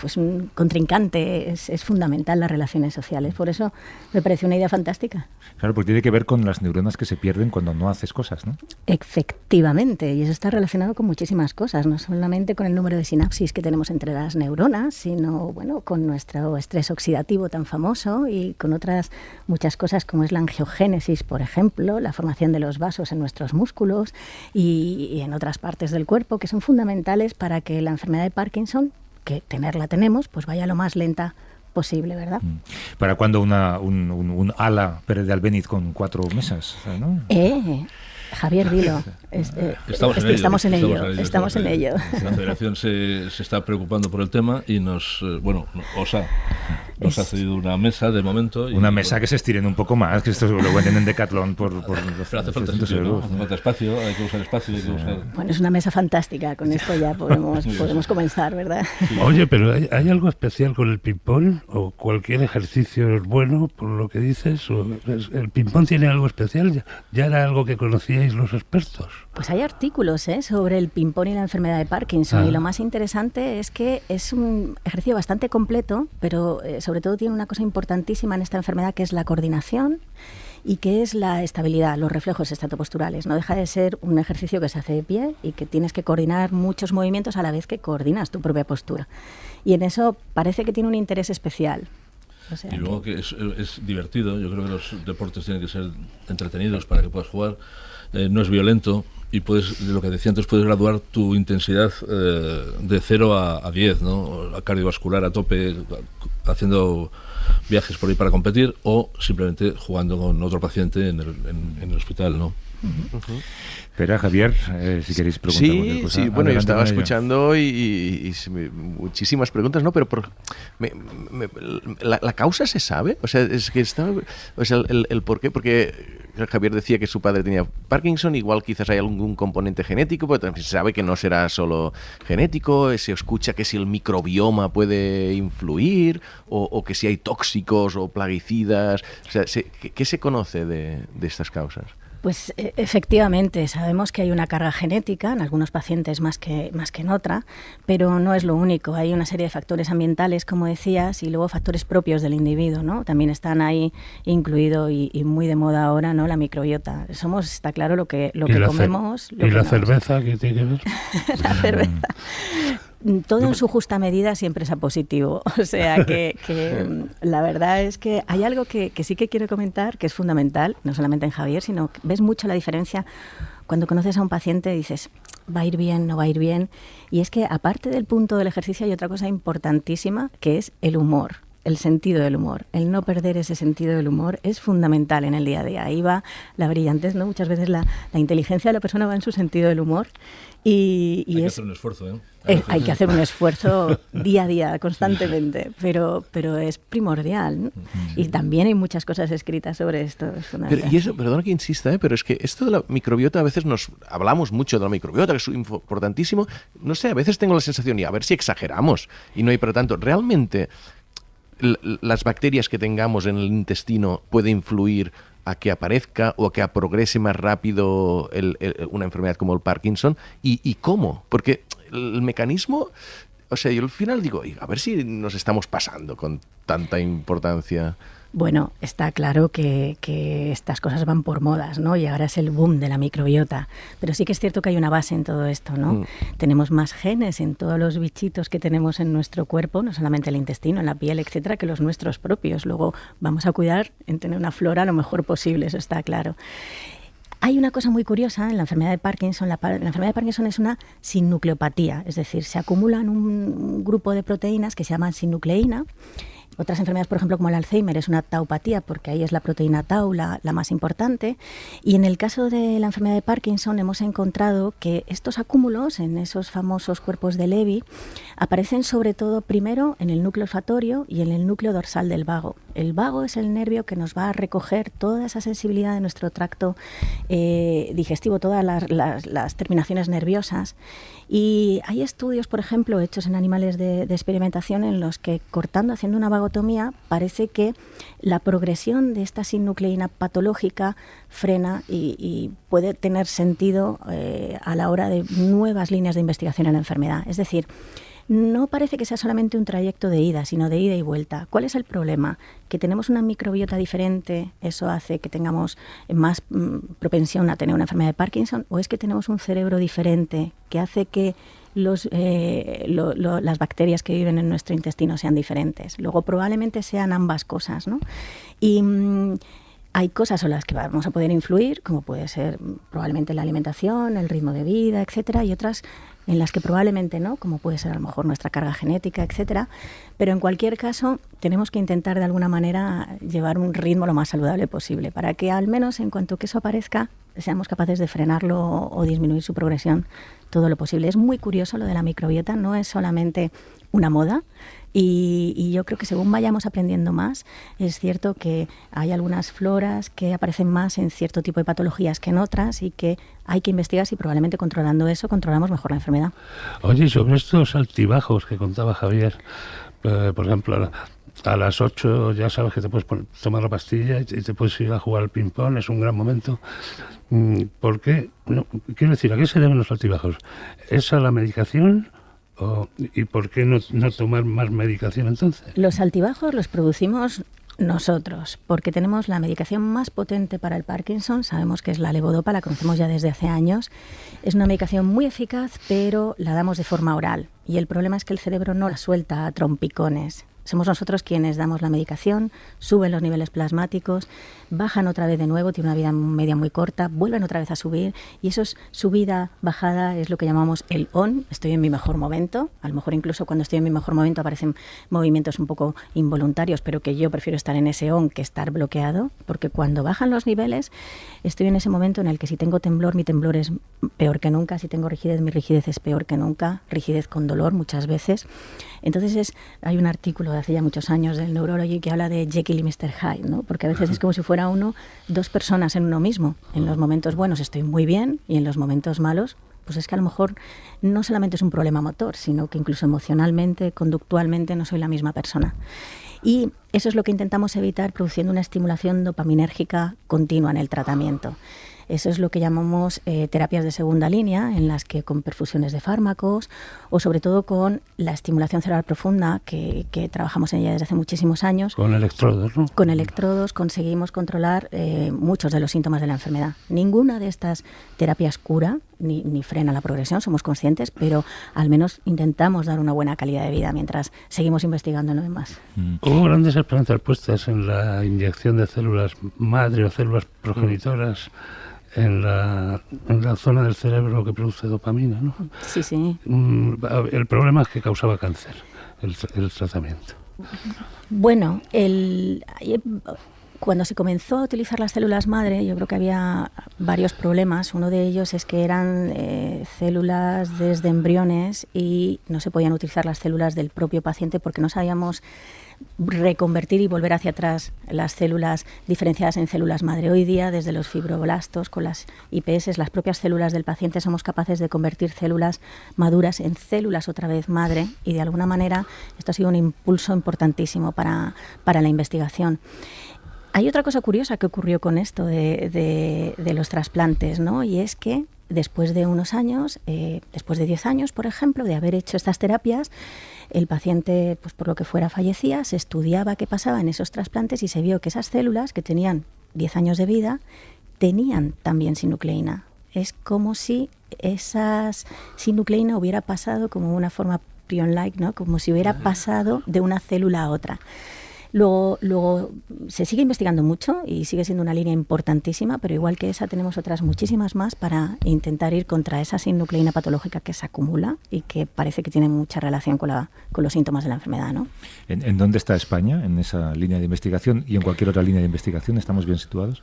pues un contrincante, es fundamental las relaciones sociales. Por eso me parece una idea fantástica. Claro, porque tiene que ver con las neuronas que se pierden cuando no haces cosas, ¿no? Efectivamente, y eso está relacionado con muchísimas cosas, no solamente con el número de sinapsis que tenemos entre las neuronas, sino bueno, con nuestro estrés oxidativo tan famoso y con otras muchas cosas como es la angiogénesis, por ejemplo, la formación de los vasos en nuestros músculos y en otras partes del cuerpo que son fundamentales para que la enfermedad de Parkinson, que tenerla tenemos, pues vaya lo más lenta posible, ¿verdad? ¿Para cuándo un ala Pérez de Albéniz con 4 mesas? ¿No? Javier, dilo. Estamos en ello. La Federación se está preocupando por el tema y nos ha cedido una mesa de momento. Una mesa que se estiren un poco más, que esto lo venden en Decathlon por pero hace falta sitio, ¿no? Hace falta espacio, hay que usar espacio, hay que usar... Bueno, es una mesa fantástica, con esto ya podemos comenzar, ¿verdad? Oye, pero ¿hay algo especial con el ping-pong? ¿O cualquier ejercicio es bueno, por lo que dices? ¿O el ping-pong tiene algo especial? ¿Ya era algo que conocíais los expertos? Pues hay artículos sobre el ping-pong y la enfermedad de Parkinson y lo más interesante es que es un ejercicio bastante completo, pero sobre todo tiene una cosa importantísima en esta enfermedad que es la coordinación y que es la estabilidad, los reflejos estatoposturales. No deja de ser un ejercicio que se hace de pie y que tienes que coordinar muchos movimientos a la vez que coordinas tu propia postura. Y en eso parece que tiene un interés especial. O sea, y luego que es divertido. Yo creo que los deportes tienen que ser entretenidos para que puedas jugar. No es violento y puedes, lo que decía antes, puedes graduar tu intensidad de 0 a 10, ¿no? A cardiovascular a tope, haciendo viajes por ahí para competir o simplemente jugando con otro paciente en el hospital, ¿no? Espera, Javier, si queréis preguntar cualquier cosa. Sí, bueno, yo estaba escuchando y muchísimas preguntas, ¿no? Pero ¿la causa se sabe? O sea, es que el por qué, porque Javier decía que su padre tenía Parkinson, igual quizás hay algún componente genético, pero también se sabe que no será solo genético, se escucha que si el microbioma puede influir, o que si hay tóxicos o plaguicidas, o sea, ¿qué se conoce de estas causas? Pues efectivamente, sabemos que hay una carga genética en algunos pacientes más que en otra, pero no es lo único. Hay una serie de factores ambientales, como decías, y luego factores propios del individuo, ¿no? También están ahí incluido y muy de moda ahora, ¿no? La microbiota. Está claro lo que comemos. ¿Y la cerveza qué tiene que ver? La cerveza. Todo en su justa medida siempre es a positivo. O sea que la verdad es que hay algo que sí que quiero comentar, que es fundamental, no solamente en Javier, sino que ves mucho la diferencia cuando conoces a un paciente y dices, va a ir bien, no va a ir bien. Y es que aparte del punto del ejercicio hay otra cosa importantísima, que es el humor. El sentido del humor, el no perder ese sentido del humor es fundamental en el día a día. Ahí va la brillantez, ¿no? Muchas veces la inteligencia de la persona va en su sentido del humor y hay que hacer un esfuerzo, hay que hacer un esfuerzo día a día, constantemente, pero es primordial, ¿no? Y también hay muchas cosas escritas sobre esto. Y eso, perdona que insista, pero es que esto de la microbiota, a veces hablamos mucho de la microbiota, que es importantísimo. No sé, a veces tengo la sensación, y a ver si exageramos, y no hay para tanto. Realmente, las bacterias que tengamos en el intestino puede influir a que aparezca o a que progrese más rápido una enfermedad como el Parkinson. ¿Y cómo? Porque el mecanismo O sea, yo al final digo, a ver si nos estamos pasando con tanta importancia. Bueno, está claro que estas cosas van por modas, ¿no? Y ahora es el boom de la microbiota. Pero sí que es cierto que hay una base en todo esto, ¿no? Tenemos más genes en todos los bichitos que tenemos en nuestro cuerpo, no solamente el intestino, en la piel, etcétera, que los nuestros propios. Luego vamos a cuidar en tener una flora lo mejor posible, eso está claro. Hay una cosa muy curiosa en la enfermedad de Parkinson. La enfermedad de Parkinson es una sinnucleopatía, es decir, se acumulan un grupo de proteínas que se llaman sinnucleína. Otras enfermedades, por ejemplo, como el Alzheimer, es una taupatía, porque ahí es la proteína tau la más importante. Y en el caso de la enfermedad de Parkinson hemos encontrado que estos acúmulos en esos famosos cuerpos de Levy aparecen sobre todo primero en el núcleo olfatorio y en el núcleo dorsal del vago. El vago es el nervio que nos va a recoger toda esa sensibilidad de nuestro tracto digestivo, todas las terminaciones nerviosas. Y hay estudios, por ejemplo, hechos en animales de experimentación en los que haciendo una vagotomía, parece que la progresión de esta sinnucleína patológica frena y puede tener sentido a la hora de nuevas líneas de investigación en la enfermedad. Es decir, no parece que sea solamente un trayecto de ida, sino de ida y vuelta. ¿Cuál es el problema? Que tenemos una microbiota diferente, eso hace que tengamos más propensión a tener una enfermedad de Parkinson, o es que tenemos un cerebro diferente que hace que las bacterias que viven en nuestro intestino sean diferentes. Luego probablemente sean ambas cosas, ¿no? Y hay cosas en las que vamos a poder influir, como puede ser probablemente la alimentación, el ritmo de vida, etcétera, y otras en las que probablemente no, como puede ser a lo mejor nuestra carga genética, etcétera. Pero en cualquier caso tenemos que intentar de alguna manera llevar un ritmo lo más saludable posible para que al menos en cuanto que eso aparezca seamos capaces de frenarlo o disminuir su progresión todo lo posible. Es muy curioso lo de la microbiota, no es solamente una moda. Y yo creo que según vayamos aprendiendo más, es cierto que hay algunas floras que aparecen más en cierto tipo de patologías que en otras y que hay que investigar si probablemente controlando eso controlamos mejor la enfermedad. Oye, y sobre estos altibajos que contaba Javier, por ejemplo, a las 8 ya sabes que te puedes tomar la pastilla y te puedes ir a jugar al ping-pong, es un gran momento. ¿Por qué? No, quiero decir, ¿a qué se deben los altibajos? ¿Es a la medicación? ¿Y por qué no tomar más medicación entonces? Los altibajos los producimos nosotros, porque tenemos la medicación más potente para el Parkinson, sabemos que es la levodopa, la conocemos ya desde hace años. Es una medicación muy eficaz, pero la damos de forma oral. Y el problema es que el cerebro no la suelta a trompicones. Somos nosotros quienes damos la medicación, suben los niveles plasmáticos, bajan otra vez de nuevo, tiene una vida media muy corta, vuelven otra vez a subir y eso es subida, bajada, es lo que llamamos el on, estoy en mi mejor momento, a lo mejor incluso cuando estoy en mi mejor momento aparecen movimientos un poco involuntarios, pero que yo prefiero estar en ese on que estar bloqueado, porque cuando bajan los niveles estoy en ese momento en el que si tengo temblor, mi temblor es peor que nunca, si tengo rigidez, mi rigidez es peor que nunca, rigidez con dolor muchas veces. Entonces hay un artículo de hace ya muchos años del Neurology que habla de Jekyll y Mr. Hyde, ¿no? Porque a veces es como si fuera dos personas en uno mismo. En los momentos buenos estoy muy bien y en los momentos malos, pues es que a lo mejor no solamente es un problema motor, sino que incluso emocionalmente, conductualmente no soy la misma persona. Y eso es lo que intentamos evitar produciendo una estimulación dopaminérgica continua en el tratamiento. Eso es lo que llamamos terapias de segunda línea, en las que con perfusiones de fármacos o sobre todo con la estimulación cerebral profunda, que trabajamos en ella desde hace muchísimos años. Con electrodos, ¿no? Con electrodos conseguimos controlar muchos de los síntomas de la enfermedad. Ninguna de estas terapias cura ni frena la progresión, somos conscientes, pero al menos intentamos dar una buena calidad de vida mientras seguimos investigando en lo demás. Hubo grandes esperanzas puestas en la inyección de células madre o células progenitoras en la zona del cerebro que produce dopamina, ¿no? Sí, sí. El problema es que causaba cáncer, el tratamiento. Bueno, cuando se comenzó a utilizar las células madre, yo creo que había varios problemas. Uno de ellos es que eran células desde embriones y no se podían utilizar las células del propio paciente porque no sabíamos reconvertir y volver hacia atrás las células diferenciadas en células madre. Hoy día, desde los fibroblastos con las IPS, las propias células del paciente, somos capaces de convertir células maduras en células otra vez madre y de alguna manera esto ha sido un impulso importantísimo para la investigación. Hay otra cosa curiosa que ocurrió con esto de los trasplantes, ¿no? Y es que después de unos años, después de 10 años, por ejemplo, de haber hecho estas terapias, el paciente, pues por lo que fuera, fallecía, se estudiaba qué pasaba en esos trasplantes y se vio que esas células que tenían 10 años de vida tenían también sinucleína. Es como si esa sinucleína hubiera pasado como una forma prion-like, ¿no? Como si hubiera pasado de una célula a otra. Luego se sigue investigando mucho y sigue siendo una línea importantísima, pero igual que esa tenemos otras muchísimas más para intentar ir contra esa sinucleína patológica que se acumula y que parece que tiene mucha relación con los síntomas de la enfermedad, ¿no? ¿En dónde está España en esa línea de investigación y en cualquier otra línea de investigación? ¿Estamos bien situados?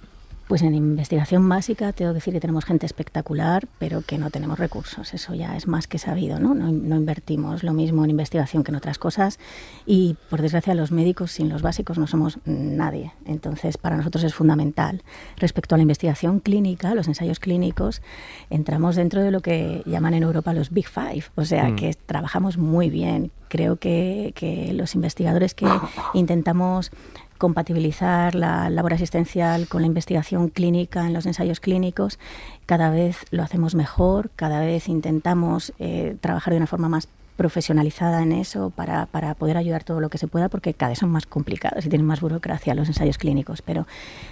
Pues en investigación básica tengo que decir que tenemos gente espectacular, pero que no tenemos recursos. Eso ya es más que sabido, ¿no? No invertimos lo mismo en investigación que en otras cosas y, por desgracia, los médicos sin los básicos no somos nadie. Entonces, para nosotros es fundamental. Respecto a la investigación clínica, los ensayos clínicos, entramos dentro de lo que llaman en Europa los Big Five, o sea, que trabajamos muy bien. Creo que los investigadores que intentamos compatibilizar la labor asistencial con la investigación clínica en los ensayos clínicos, cada vez lo hacemos mejor, cada vez intentamos trabajar de una forma más profesionalizada en eso para poder ayudar todo lo que se pueda, porque cada vez son más complicados y tienen más burocracia los ensayos clínicos, pero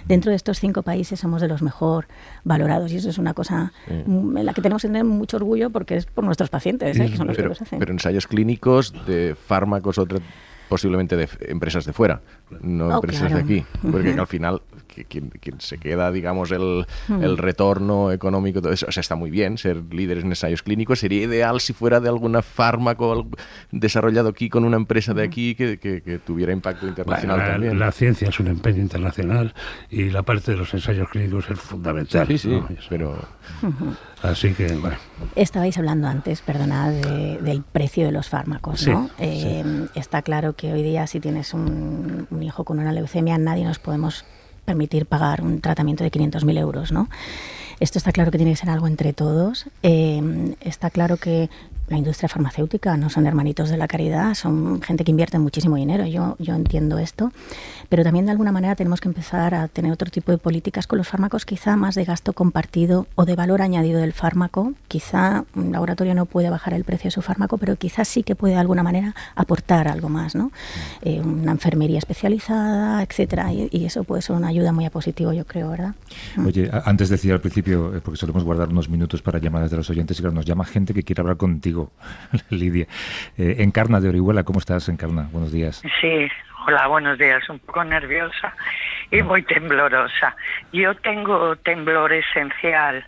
dentro de estos 5 países somos de los mejor valorados y eso es una cosa en la que tenemos que tener mucho orgullo porque es por nuestros pacientes, que son los que los hacen. Pero ensayos clínicos de fármacos posiblemente de empresas de fuera, no empresas de aquí, porque al final quien se queda, digamos, el retorno económico, todo eso, o sea, está muy bien ser líderes en ensayos clínicos, sería ideal si fuera de algún fármaco desarrollado aquí con una empresa de aquí que tuviera impacto internacional también. La ciencia es un empeño internacional y la parte de los ensayos clínicos es fundamental. Sí, ¿no? pero... Así que, bueno. Estabais hablando antes, perdonad, del precio de los fármacos, ¿no? Sí. Está claro que hoy día si tienes un hijo con una leucemia, nadie nos podemos permitir pagar un tratamiento de 500.000 euros, ¿no? Esto está claro que tiene que ser algo entre todos. Está claro que la industria farmacéutica no son hermanitos de la caridad, son gente que invierte muchísimo dinero, yo entiendo esto, pero también de alguna manera tenemos que empezar a tener otro tipo de políticas con los fármacos, quizá más de gasto compartido o de valor añadido del fármaco. Quizá un laboratorio no puede bajar el precio de su fármaco, pero quizás sí que puede de alguna manera aportar algo más, ¿no? Una enfermería especializada, etcétera, y eso puede ser una ayuda muy a positivo, yo creo, ¿verdad? Oye, antes decía al principio, porque solemos guardar unos minutos para llamadas de los oyentes, y claro, nos llama gente que quiere hablar contigo, Lidia. Encarna de Orihuela, ¿cómo estás, Encarna? Buenos días. Sí, hola, buenos días. Un poco nerviosa y muy temblorosa. Yo tengo temblor esencial.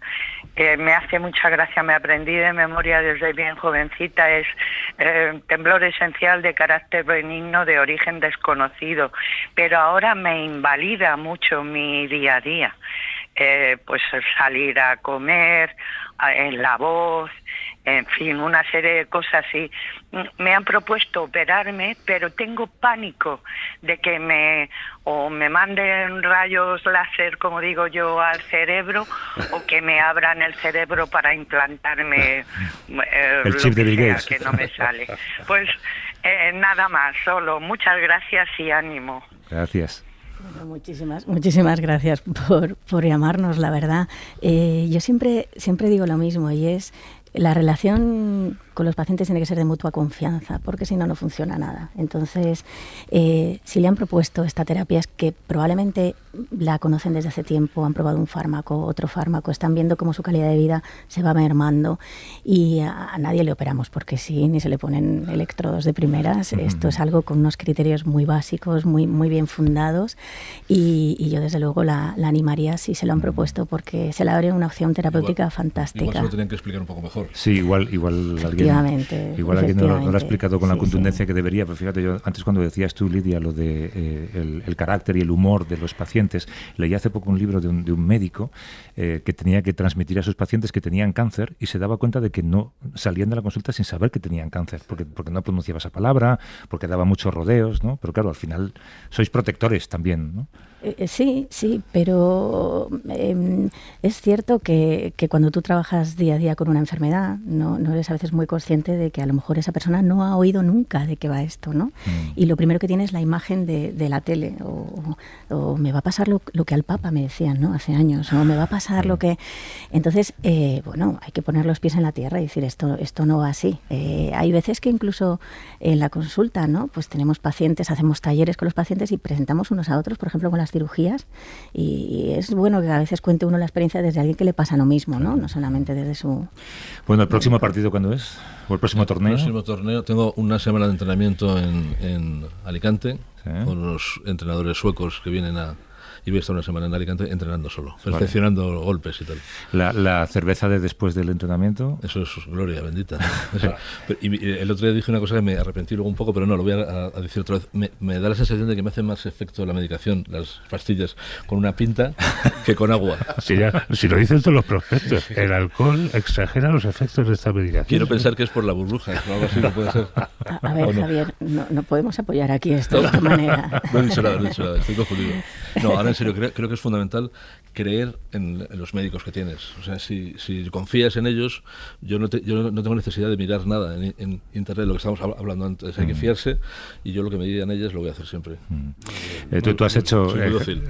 Me hace mucha gracia, me aprendí de memoria desde bien jovencita, es temblor esencial de carácter benigno de origen desconocido, pero ahora me invalida mucho mi día a día. Pues salir a comer, en la voz, en fin, una serie de cosas. Y me han propuesto operarme, pero tengo pánico de que me manden rayos láser, como digo yo, al cerebro, o que me abran el cerebro para implantarme el chip de Bill Gates, que no me sale. Pues nada más, solo muchas gracias y ánimo. Gracias. Bueno, muchísimas gracias por llamarnos, la verdad. Yo siempre digo lo mismo, y es la relación con los pacientes tiene que ser de mutua confianza, porque si no, no funciona nada. Entonces, si le han propuesto esta terapia es que probablemente la conocen desde hace tiempo, han probado un fármaco, otro fármaco, están viendo cómo su calidad de vida se va mermando y a nadie le operamos porque sí, ni se le ponen electrodos de primeras. Esto es algo con unos criterios muy básicos, muy bien fundados y yo desde luego la animaría si se lo han propuesto, porque se le abre una opción terapéutica fantástica. Igual se lo tenían que explicar un poco mejor. Sí, igual alguien no lo ha explicado con la contundencia que debería, pero fíjate, yo antes cuando decías tú, Lidia, lo de el carácter y el humor de los pacientes, leí hace poco un libro de un médico que tenía que transmitir a sus pacientes que tenían cáncer y se daba cuenta de que no salían de la consulta sin saber que tenían cáncer, porque no pronunciaba esa palabra, porque daba muchos rodeos, ¿no? Pero claro, al final sois protectores también, ¿no? Sí, pero es cierto que cuando tú trabajas día a día con una enfermedad, no eres a veces muy consciente de que a lo mejor esa persona no ha oído nunca de qué va esto, ¿no? Y lo primero que tiene es la imagen de la tele, o me va a pasar lo que al Papa me decían, ¿no? Hace años, o me va a pasar lo que... Entonces, bueno, hay que poner los pies en la tierra y decir, esto no va así. Hay veces que incluso en la consulta, ¿no? Pues tenemos pacientes, hacemos talleres con los pacientes y presentamos unos a otros, por ejemplo, con las cirugías, y es bueno que a veces cuente uno la experiencia desde alguien que le pasa lo mismo, ¿no? No solamente desde su... Bueno, ¿el próximo partido cuándo es? ¿O el próximo torneo? El próximo torneo, tengo una semana de entrenamiento en Alicante, con unos entrenadores suecos que vienen y voy a estar una semana en Alicante entrenando solo, perfeccionando golpes y tal. ¿La cerveza de después del entrenamiento? Eso es gloria bendita. Y el otro día dije una cosa que me arrepentí luego un poco, pero no, lo voy a decir otra vez. Me da la sensación de que me hace más efecto la medicación, las pastillas, con una pinta que con agua. Si lo dicen todos los prospectos, el alcohol exagera los efectos de esta medicación. Quiero pensar que es por la burbuja, o algo así, no puede ser. A ver, Javier, no podemos apoyar aquí esto de esta manera. No he dicho nada, estoy confundido. No, ahora en serio, creo que es fundamental creer en los médicos que tienes. O sea, si confías en ellos, yo no tengo necesidad de mirar nada en internet, lo que estábamos hablando antes. Hay que fiarse, y yo lo que me digan ellas lo voy a hacer siempre. Tú has hecho,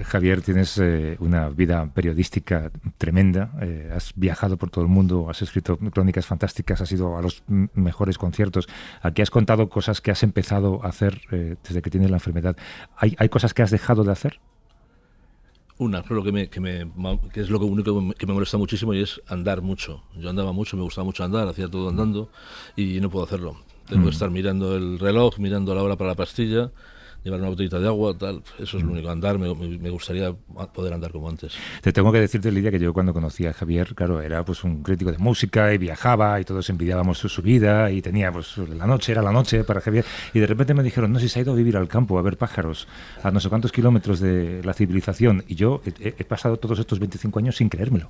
Javier, tienes una vida periodística tremenda, has viajado por todo el mundo, has escrito crónicas fantásticas, has ido a los mejores conciertos. Aquí has contado cosas que has empezado a hacer desde que tienes la enfermedad. ¿Hay cosas que has dejado de hacer? Creo que es lo único que me molesta muchísimo, y es andar mucho. Yo andaba mucho, me gustaba mucho andar, hacía todo andando, y no puedo hacerlo. Tengo que estar mirando el reloj, mirando la hora para la pastilla, llevar una botellita de agua, tal. Eso es lo único. Andar, me gustaría poder andar como antes. Te tengo que decirte, Lidia, que yo cuando conocí a Javier, claro, era pues un crítico de música y viajaba y todos envidiábamos su vida y tenía pues era la noche para Javier, y de repente me dijeron, no, si se ha ido a vivir al campo a ver pájaros a no sé cuántos kilómetros de la civilización, y yo he pasado todos estos 25 años sin creérmelo.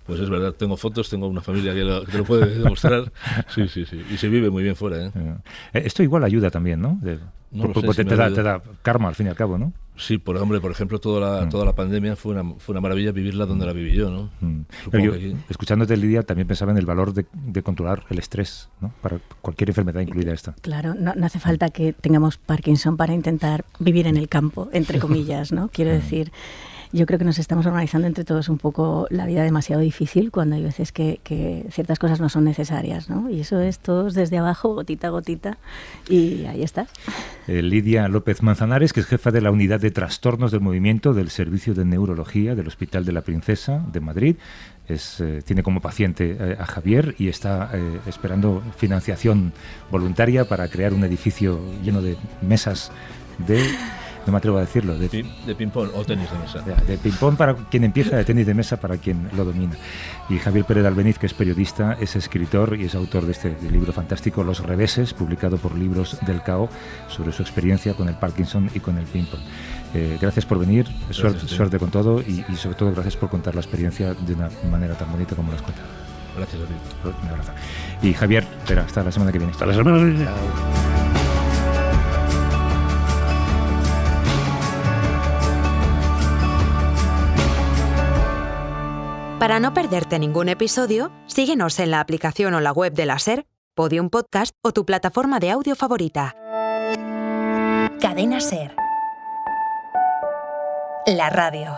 Pues es verdad, tengo fotos, tengo una familia que te lo puede demostrar. Sí. Y se vive muy bien fuera, ¿eh? Esto igual ayuda también, ¿no? Te da karma, al fin y al cabo, ¿no? Sí, por ejemplo, toda la pandemia fue una maravilla vivirla donde la viví yo, ¿no? Yo, escuchándote, Lidia, también pensaba en el valor de controlar el estrés, ¿no? Para cualquier enfermedad, incluida esta. Claro, no hace falta que tengamos Parkinson para intentar vivir en el campo, entre comillas, ¿no? Quiero decir... Yo creo que nos estamos organizando entre todos un poco la vida demasiado difícil, cuando hay veces que ciertas cosas no son necesarias, ¿no? Y eso es todos desde abajo, gotita a gotita, y ahí está. Lidia López Manzanares, que es jefa de la Unidad de Trastornos del Movimiento del Servicio de Neurología del Hospital de la Princesa de Madrid. Tiene como paciente a Javier y está esperando financiación voluntaria para crear un edificio lleno de mesas no me atrevo a decirlo. De ping-pong o tenis de mesa. De ping-pong para quien empieza, de tenis de mesa para quien lo domina. Y Javier Pérez de Albeniz, que es periodista, es escritor y es autor de este libro fantástico, Los Reveses, publicado por Libros del Cao, sobre su experiencia con el Parkinson y con el ping-pong. Gracias por venir, suerte con todo, y sobre todo gracias por contar la experiencia de una manera tan bonita como lo has contado. Gracias a ti. Un abrazo. Y Javier, hasta la semana que viene. Hasta la semana que viene. Para no perderte ningún episodio, síguenos en la aplicación o la web de la SER, Podium Podcast o tu plataforma de audio favorita. Cadena SER. La radio.